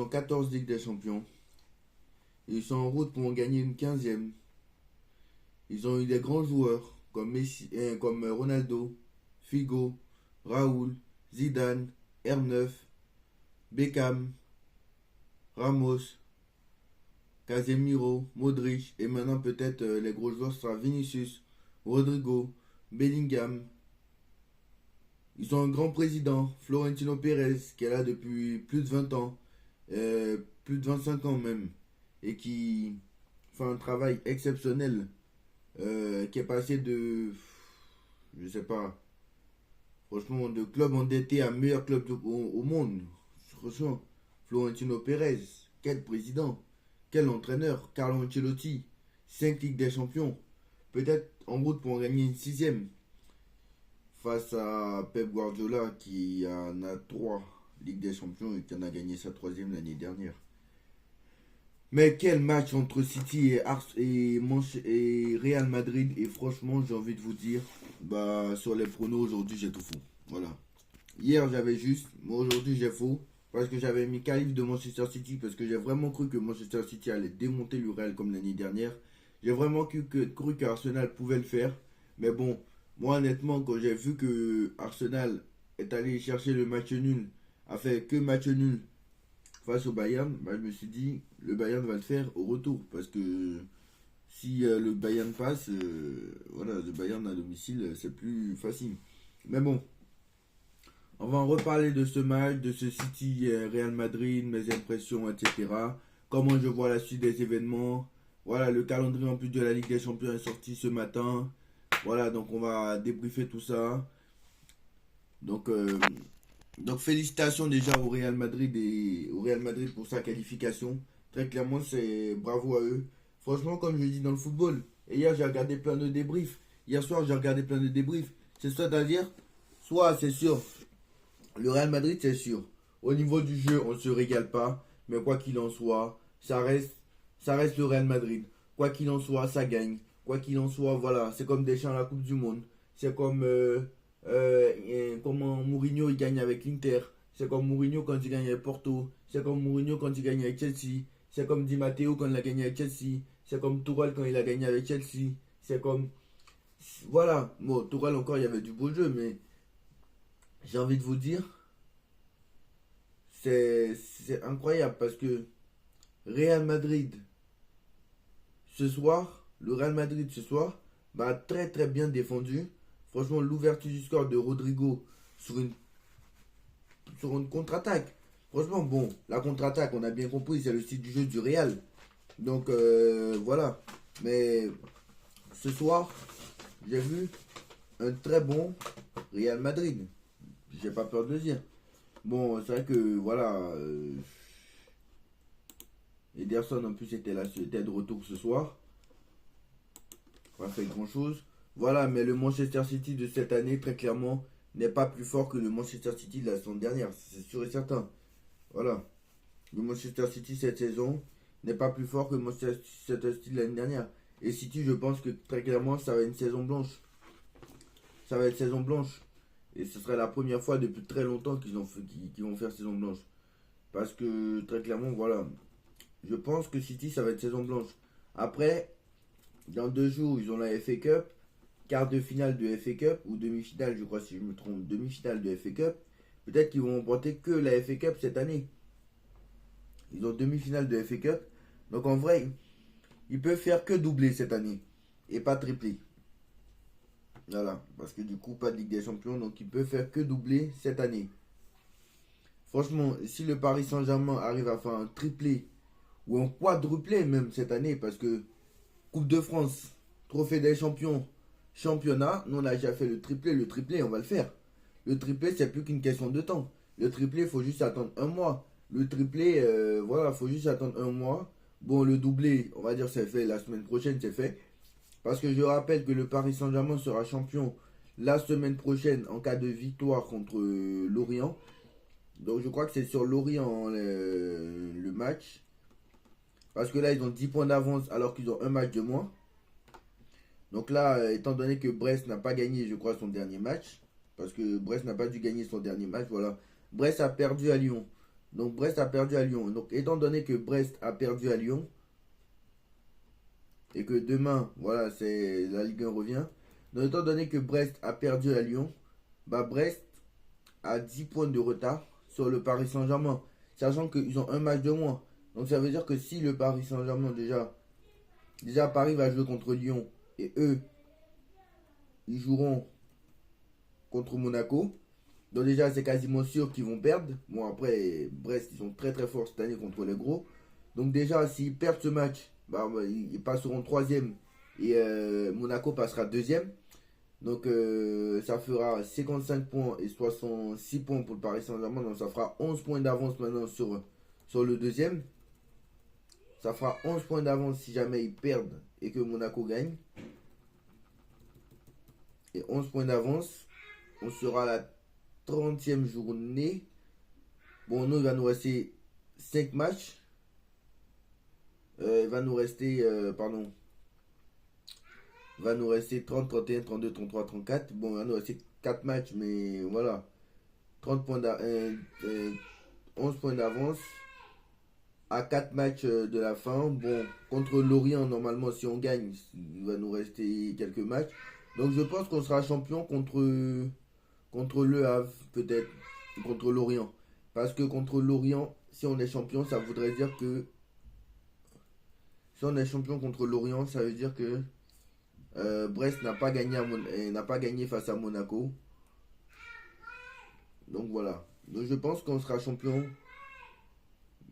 14 Ligues des Champions. Ils sont en route pour en gagner une 15e. Ils ont eu des grands joueurs comme, Messi, comme Ronaldo, Figo, Raoul, Zidane, R9, Beckham, Ramos, Casemiro, Modric. Et maintenant peut-être les gros joueurs sera Vinicius, Rodrigo, Bellingham. Ils ont un grand président, Florentino Pérez, qui est là depuis plus de 20 ans, plus de 25 ans même, et qui fait un travail exceptionnel, qui est passé de, je sais pas, franchement, de club endetté à meilleur club au monde. Franchement, Florentino Pérez, quel président, quel entraîneur, Carlo Ancelotti, 5 Ligues des Champions, peut-être en route pour en gagner une 6e face à Pep Guardiola qui en a 3 Ligues des Champions et qui en a gagné sa 3e l'année dernière. Mais quel match entre City et Real Madrid. Et franchement, j'ai envie de vous dire, bah, sur les pronos, aujourd'hui, j'ai tout faux. Voilà. Hier, j'avais juste, mais aujourd'hui, j'ai faux. Parce que j'avais mis qualif de Manchester City. Parce que j'ai vraiment cru que Manchester City allait démonter le Real comme l'année dernière. J'ai vraiment cru qu'Arsenal pouvait le faire. Mais bon, moi, honnêtement, quand j'ai vu que Arsenal est allé chercher le match nul, a fait que match nul face au Bayern, bah, je me suis dit, le Bayern va le faire au retour. Parce que si le Bayern passe, voilà, le Bayern à domicile, c'est plus facile. Mais bon, on va en reparler de ce match, de ce City Real Madrid, mes impressions, etc. Comment je vois la suite des événements. Voilà, le calendrier en plus de la Ligue des Champions est sorti ce matin. Voilà, donc on va débriefer tout ça. Donc, euh, donc félicitations déjà au Real Madrid pour sa qualification. Très clairement, c'est bravo à eux. Franchement, comme je dis dans le football, et hier j'ai regardé plein de débriefs. Hier soir j'ai regardé plein de débriefs. C'est soit à dire, soit c'est sûr, le Real Madrid c'est sûr. Au niveau du jeu, on ne se régale pas. Mais quoi qu'il en soit, ça reste le Real Madrid. Quoi qu'il en soit, ça gagne. Quoi qu'il en soit, voilà, c'est comme Deschamps à la Coupe du Monde. C'est comme comment Mourinho il gagne avec l'Inter. C'est comme Mourinho quand il gagne avec Porto. C'est comme Mourinho quand il gagne avec Chelsea. C'est comme Di Matteo quand il a gagné avec Chelsea. C'est comme Tourelle quand il a gagné avec Chelsea. C'est comme... Voilà. Bon, Tourelle encore, il y avait du beau jeu, mais j'ai envie de vous dire, c'est incroyable parce que Real Madrid, ce soir, le Real Madrid ce soir, bah, très très bien défendu. Franchement, l'ouverture du score de Rodrigo sur une, sur une contre-attaque. Franchement, bon, la contre-attaque, on a bien compris, c'est le style du jeu du Real. Donc voilà. Mais ce soir, j'ai vu un très bon Real Madrid. J'ai pas peur de le dire. Bon, c'est vrai que voilà. Ederson en plus était là, était de retour ce soir. Pas fait grand chose. Voilà, mais le Manchester City de cette année, très clairement, n'est pas plus fort que le Manchester City de la saison dernière. C'est sûr et certain. Voilà. Le Manchester City cette saison n'est pas plus fort que le Manchester City de l'année dernière. Et City, je pense que très clairement, ça va être une saison blanche. Ça va être saison blanche. Et ce serait la première fois depuis très longtemps qu'ils vont faire saison blanche. Parce que très clairement, voilà. Je pense que City, ça va être saison blanche. Après, dans 2 jours, ils ont la FA Cup, quart de finale de FA Cup, ou demi-finale, je crois, si je me trompe, demi-finale de FA Cup. Peut-être qu'ils vont remporter que la FA Cup cette année. Ils ont demi-finale de FA Cup. Donc en vrai, ils peuvent faire que doubler cette année. Et pas tripler. Voilà. Parce que du coup, pas de Ligue des Champions. Donc ils peuvent faire que doubler cette année. Franchement, si le Paris Saint-Germain arrive à faire un triplé ou un quadruplé même cette année, parce que Coupe de France, Trophée des Champions, Championnat, nous on a déjà fait le triplé on va le faire. Le triplé c'est plus qu'une question de temps. Le triplé il faut juste attendre un mois. Le triplé, voilà, faut juste attendre un mois. Bon, le doublé, on va dire c'est fait la semaine prochaine, c'est fait. Parce que je rappelle que le Paris Saint-Germain sera champion la semaine prochaine en cas de victoire contre Lorient. Donc je crois que c'est sur Lorient le match. Parce que là, ils ont 10 points d'avance alors qu'ils ont un match de moins. Donc là, étant donné que Brest n'a pas gagné, je crois, son dernier match. Parce que Brest n'a pas dû gagner son dernier match, voilà. Brest a perdu à Lyon. Donc Brest a perdu à Lyon. Donc étant donné que Brest a perdu à Lyon, et que demain, voilà, c'est la Ligue 1 revient. Donc étant donné que Brest a perdu à Lyon, bah Brest a 10 points de retard sur le Paris Saint-Germain. Sachant qu'ils ont un match de moins. Donc ça veut dire que si le Paris Saint-Germain déjà Paris va jouer contre Lyon et eux, ils joueront contre Monaco. Donc déjà, c'est quasiment sûr qu'ils vont perdre. Bon, après, Brest, ils sont très très forts cette année contre les gros. Donc déjà, s'ils perdent ce match, bah, ils passeront troisième et Monaco passera deuxième. Donc ça fera 55 points et 66 points pour le Paris Saint-Germain. Donc ça fera 11 points d'avance maintenant sur le deuxième. Ça fera 11 points d'avance si jamais ils perdent et que Monaco gagne. Et 11 points d'avance. On sera à la 30e journée. Bon, nous, il va nous rester 5 matchs. Il va nous rester, pardon, il va nous rester 30, 31, 32, 33, 34. Bon, il va nous rester 4 matchs, mais voilà. 30 points 11 points d'avance à 4 matchs de la fin. Bon, contre Lorient, normalement, si on gagne, il va nous rester quelques matchs. Donc, je pense qu'on sera champion contre Le Havre, peut-être, contre Lorient. Parce que contre Lorient, si on est champion, ça voudrait dire que. Si on est champion contre Lorient, ça veut dire que Brest n'a pas gagné face à Monaco. Donc voilà. Donc je pense qu'on sera champion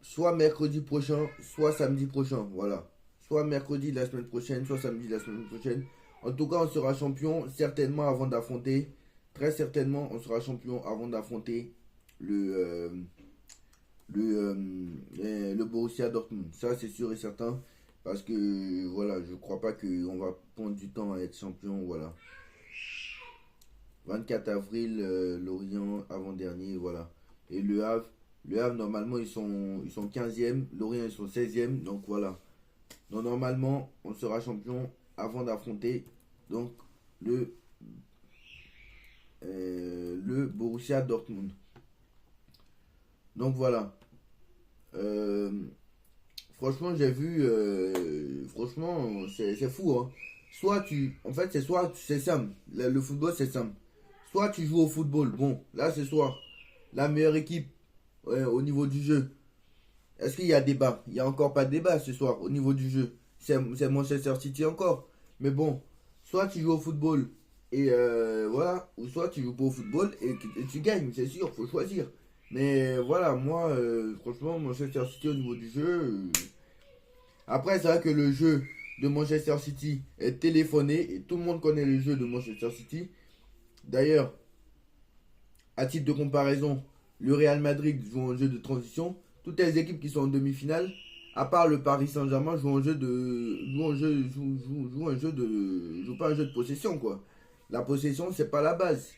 soit mercredi prochain, soit samedi prochain. Voilà. Soit mercredi de la semaine prochaine, soit samedi de la semaine prochaine. En tout cas, on sera champion certainement avant d'affronter. Très certainement, on sera champion avant d'affronter le, le Borussia Dortmund. Ça, c'est sûr et certain. Parce que, voilà, je crois pas qu'on va prendre du temps à être champion. Voilà. 24 avril, Lorient avant-dernier, voilà. Et le Havre, normalement, ils sont 15e. Lorient, ils sont 16e. Donc, voilà. Donc, normalement, on sera champion avant d'affronter donc le Borussia Dortmund. Donc, voilà. Euh, Franchement, j'ai vu. Franchement, c'est fou. Hein. En fait, c'est simple. Le football, c'est simple. Soit tu joues au football. Bon, là, ce soir, la meilleure équipe au niveau du jeu. Est-ce qu'il y a débat? Il n'y a encore pas de débat ce soir au niveau du jeu. C'est Manchester City encore. Mais bon, soit tu joues au football et voilà. Ou soit tu joues pas au football et tu gagnes. C'est sûr, faut choisir. Mais voilà, moi, franchement, Manchester City au niveau du jeu. Après, c'est vrai que le jeu de Manchester City est téléphoné et tout le monde connaît le jeu de Manchester City. D'ailleurs, à titre de comparaison, le Real Madrid joue un jeu de transition. Toutes les équipes qui sont en demi-finale, à part le Paris Saint-Germain, jouent jouent pas un jeu de possession quoi. La possession, c'est pas la base.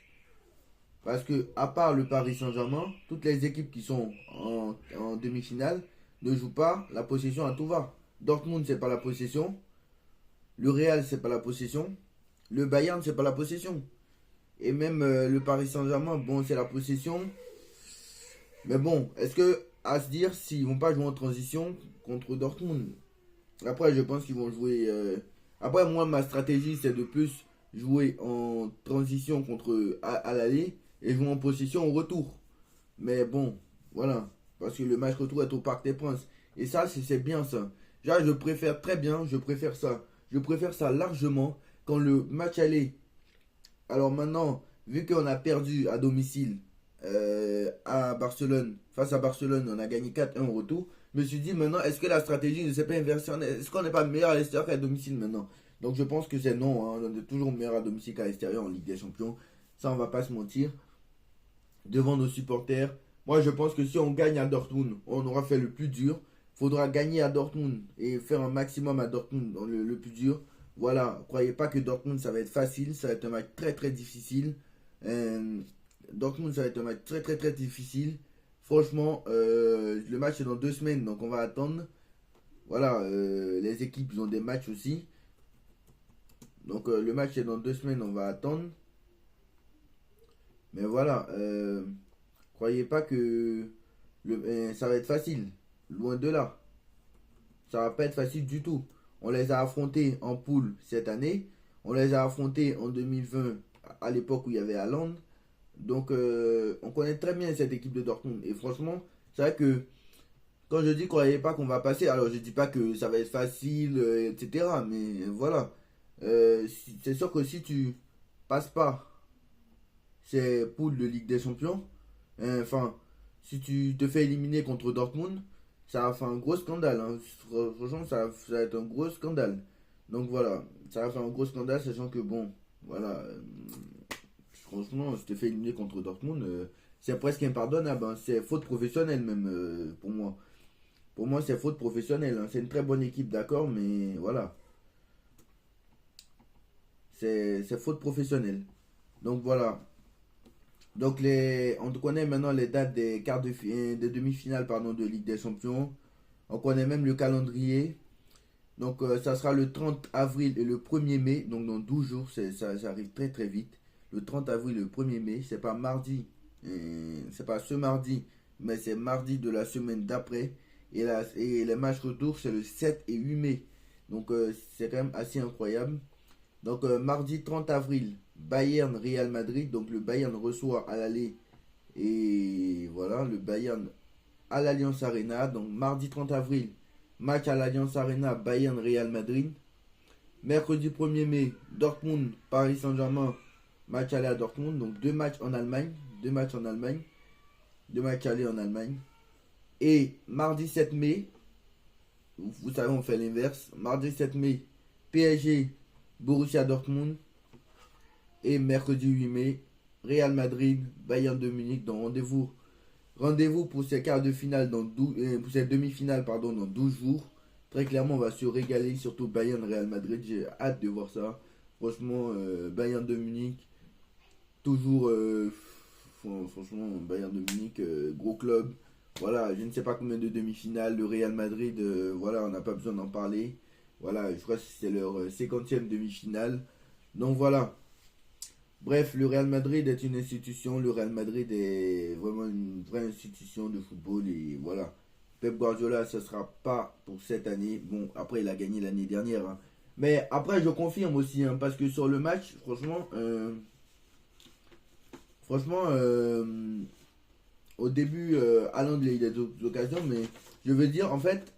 Parce que, à part le Paris Saint-Germain, toutes les équipes qui sont en demi-finale ne jouent pas la possession à tout va. Dortmund, c'est pas la possession. Le Real, c'est pas la possession. Le Bayern, c'est pas la possession. Et même le Paris Saint-Germain, bon, c'est la possession. Mais bon, est-ce que, à se dire, s'ils vont pas jouer en transition contre Dortmund? Après, je pense qu'ils vont jouer. Après, moi, ma stratégie, c'est de plus jouer en transition contre à l'aller et jouer en possession au retour. Mais bon, voilà. Parce que le match retour est au Parc des Princes. Et ça, c'est bien ça. Là, je préfère très bien, je préfère ça. Je préfère ça largement quand le match aller. Alors maintenant, vu qu'on a perdu à domicile à Barcelone, face à Barcelone, on a gagné 4-1 au retour. Je me suis dit maintenant, est-ce que la stratégie ne s'est pas inversée? Est-ce qu'on n'est pas meilleur à l'extérieur qu'à domicile maintenant? Donc je pense que c'est non. Hein. On est toujours meilleur à domicile qu'à l'extérieur en Ligue des Champions. Ça, on va pas se mentir. Devant nos supporters. Moi, je pense que si on gagne à Dortmund, on aura fait le plus dur. Faudra gagner à Dortmund et faire un maximum à Dortmund dans le plus dur. Voilà, croyez pas que Dortmund ça va être facile, ça va être un match très très difficile. Dortmund ça va être un match très très très difficile. Franchement, le match est dans 2 semaines, donc on va attendre. Voilà, les équipes ils ont des matchs aussi. Donc le match est dans 2 semaines, on va attendre. Mais voilà, croyez pas que Ça va être facile. Loin de là. Ça va pas être facile du tout. On les a affrontés en poule cette année. On les a affrontés en 2020, à l'époque où il y avait Haaland. Donc, on connaît très bien cette équipe de Dortmund. Et franchement, c'est vrai que quand je dis qu'on croyais pas qu'on va passer, alors je dis pas que ça va être facile, etc. Mais voilà. C'est sûr que si tu passes pas ces poules de Ligue des Champions, enfin, si tu te fais éliminer contre Dortmund, ça va faire un gros scandale. Hein. Franchement, ça va être un gros scandale. Donc voilà, ça va faire un gros scandale, sachant que bon, voilà, franchement, si tu te fais éliminer contre Dortmund, c'est presque impardonnable. Hein. C'est faute professionnelle même pour moi. Pour moi, c'est faute professionnelle. Hein. C'est une très bonne équipe, d'accord, mais voilà, c'est faute professionnelle. Donc voilà. Donc on connaît maintenant les dates des des demi-finales pardon, de Ligue des Champions. On connaît même le calendrier. Donc ça sera le 30 avril et le 1er mai. Donc dans 12 jours, ça arrive très très vite. Le 30 avril et le 1er mai, c'est pas mardi. C'est pas ce mardi, mais c'est mardi de la semaine d'après. Et les matchs retour, c'est le 7 et 8 mai. Donc c'est quand même assez incroyable. Donc mardi 30 avril, Bayern Real Madrid. Donc le Bayern reçoit à l'aller. Et voilà, le Bayern à l'Alliance Arena. Donc mardi 30 avril, match à l'Alliance Arena, Bayern Real Madrid. Mercredi 1er mai, Dortmund Paris Saint-Germain, match aller à Dortmund. Donc deux matchs en Allemagne. Deux matchs en Allemagne. Deux matchs aller en Allemagne. Et mardi 7 mai, vous savez, on fait l'inverse. Mardi 7 mai, PSG Borussia Dortmund. Et mercredi 8 mai, Real Madrid, Bayern de Munich. Donc rendez-vous pour ces quarts de finale pour ces demi-finales pardon, dans 12 jours. Très clairement, on va se régaler, surtout Bayern Real Madrid. J'ai hâte de voir ça. Franchement, Bayern de Munich, toujours, franchement, Bayern de Munich, gros club. Voilà, je ne sais pas combien de demi-finales. Le Real Madrid, voilà, on n'a pas besoin d'en parler. Voilà, je crois que c'est leur 50e demi-finale. Donc voilà. Bref, le Real Madrid est une institution. Le Real Madrid est vraiment une vraie institution de football. Et voilà. Pep Guardiola, ce ne sera pas pour cette année. Bon, après, il a gagné l'année dernière. Hein. Mais après, je confirme aussi. Hein, parce que sur le match, franchement, au début, Haaland, il a eu des occasions. Mais je veux dire, en fait,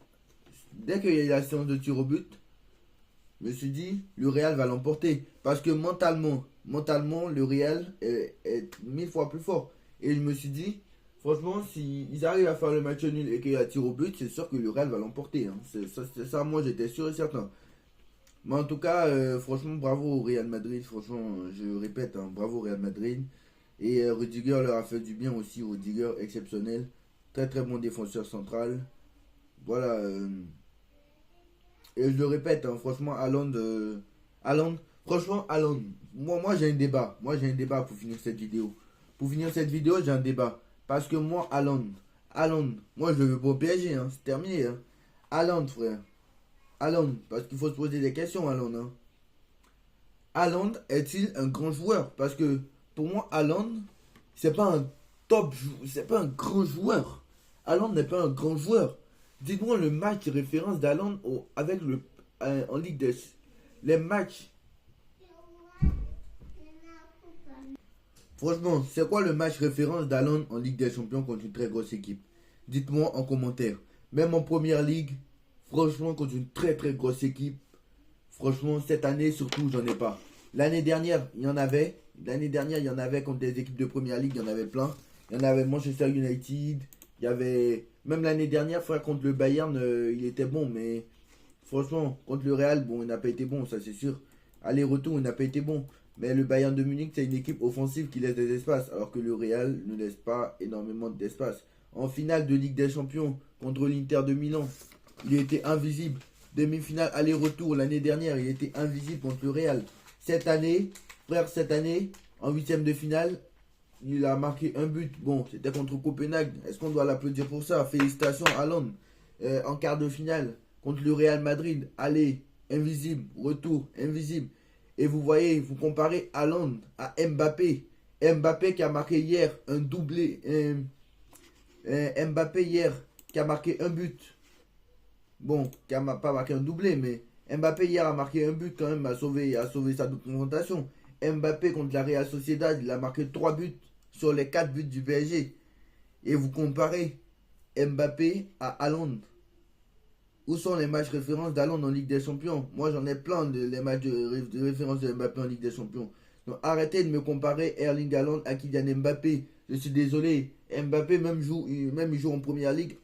dès qu'il y a eu la séance de tir au but, je me suis dit, le Real va l'emporter. Parce que mentalement, le Real est 1000 fois plus fort. Et je me suis dit, franchement, s'ils arrivent à faire le match nul et qu'il y a tir au but, c'est sûr que le Real va l'emporter. Hein. C'est ça, moi, j'étais sûr et certain. Mais en tout cas, franchement, bravo au Real Madrid. Franchement, je répète, hein, bravo au Real Madrid. Et Rudiger leur a fait du bien aussi. Rudiger, exceptionnel. Très très bon défenseur central. Voilà. Et je le répète, hein, franchement, franchement, Haaland, moi j'ai un débat. Moi j'ai un débat pour finir cette vidéo. Pour finir cette vidéo, j'ai un débat. Parce que moi, Haaland, moi je le veux pas au PSG, hein, c'est terminé. Hein. Haaland, frère. Haaland, parce qu'il faut se poser des questions, Haaland. Hein. Haaland est-il un grand joueur? Parce que pour moi, Haaland, c'est pas un c'est pas un grand joueur. Haaland n'est pas un grand joueur. Dites-moi le match de référence d'Haaland avec en Ligue des... Les matchs. Franchement, c'est quoi le match référence d'Haaland en Ligue des Champions contre une très grosse équipe? Dites-moi en commentaire. Même en Première Ligue, franchement, contre une très très grosse équipe, franchement, cette année surtout, j'en ai pas. L'année dernière, il y en avait. L'année dernière, il y en avait contre des équipes de Première Ligue, il y en avait plein. Il y en avait Manchester United. Il y avait... Même l'année dernière, frère, contre le Bayern, il était bon. Mais franchement, contre le Real, bon, il n'a pas été bon, ça c'est sûr. Aller-retour, il n'a pas été bon. Mais le Bayern de Munich, c'est une équipe offensive qui laisse des espaces. Alors que le Real ne laisse pas énormément d'espace. En finale de Ligue des Champions, contre l'Inter de Milan, il était invisible. Demi-finale aller-retour, l'année dernière, il était invisible contre le Real. Cette année, en huitième de finale, il a marqué un but. Bon, c'était contre Copenhague. Est-ce qu'on doit l'applaudir pour ça? Félicitations à Haaland. En quart de finale, contre le Real Madrid. Allez, invisible. Retour, invisible. Et vous voyez, vous comparez Haaland à Mbappé. Mbappé qui a marqué hier un doublé. Mbappé hier, qui a marqué un but. Bon, qui a pas marqué un doublé, mais Mbappé hier a marqué un but quand même, a sauvé sa documentation. Mbappé contre la Real Sociedad, il a marqué 3 buts sur les 4 buts du PSG. Et vous comparez Mbappé à Haaland. Où sont les matchs références d'Haaland en Ligue des Champions? Moi, j'en ai plein les matchs de référence de Mbappé en Ligue des Champions. Donc, arrêtez de me comparer Erling Haaland à Kylian Mbappé. Je suis désolé. Mbappé, même il joue en Première Ligue,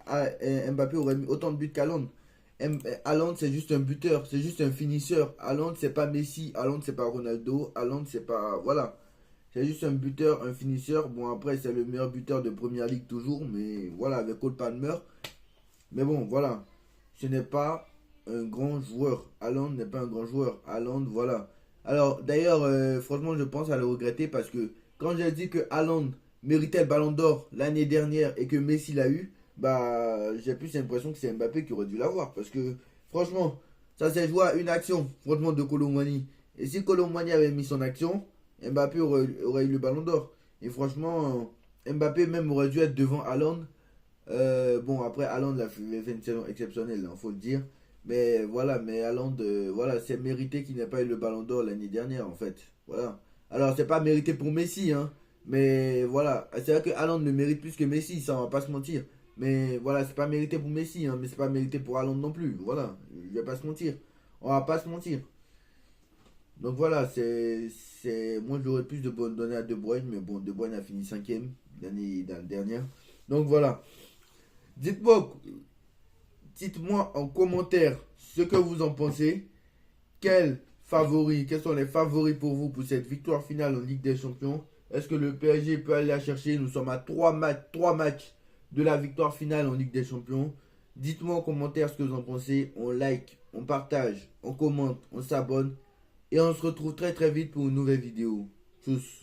Mbappé aurait mis autant de buts qu'Haaland. Haaland, c'est juste un buteur, c'est juste un finisseur. Haaland, c'est pas Messi. Haaland, c'est pas Ronaldo. Haaland, c'est pas... Voilà. C'est juste un buteur, un finisseur. Bon, après, c'est le meilleur buteur de Première Ligue toujours. Mais voilà, avec Cole Palmer. Mais bon, voilà. Ce n'est pas un grand joueur. Haaland n'est pas un grand joueur. Haaland, voilà. Alors, d'ailleurs, franchement, je pense à le regretter parce que quand j'ai dit que Haaland méritait le ballon d'or l'année dernière et que Messi l'a eu, bah, j'ai plus l'impression que c'est Mbappé qui aurait dû l'avoir. Parce que, franchement, ça s'est joué à une action, franchement, de Kolo Muani. Et si Kolo Muani avait mis son action, Mbappé aurait eu le ballon d'or. Et franchement, Mbappé même aurait dû être devant Haaland. Bon, après, Haaland a fait une saison exceptionnelle, il faut le dire. Mais voilà, mais Haaland, voilà, c'est mérité qu'il n'ait pas eu le ballon d'or l'année dernière, en fait. Voilà. Alors, c'est pas mérité pour Messi, hein. Mais voilà, c'est vrai que Haaland le mérite plus que Messi, ça, on va pas se mentir. Mais voilà, c'est pas mérité pour Messi, hein, mais c'est pas mérité pour Haaland non plus. Voilà, je vais pas se mentir. On va pas se mentir. Donc voilà, moi j'aurais plus de bonnes données à De Bruyne, mais bon, De Bruyne a fini 5ème l'année dernière. Donc voilà. Dites-moi, dites-moi en commentaire ce que vous en pensez. Quels sont les favoris pour vous pour cette victoire finale en Ligue des Champions? Est-ce que le PSG peut aller la chercher? Nous sommes à 3 matchs de la victoire finale en Ligue des Champions. Dites-moi en commentaire ce que vous en pensez. On like, on partage, on commente, on s'abonne. Et on se retrouve très très vite pour une nouvelle vidéo. Tchuss.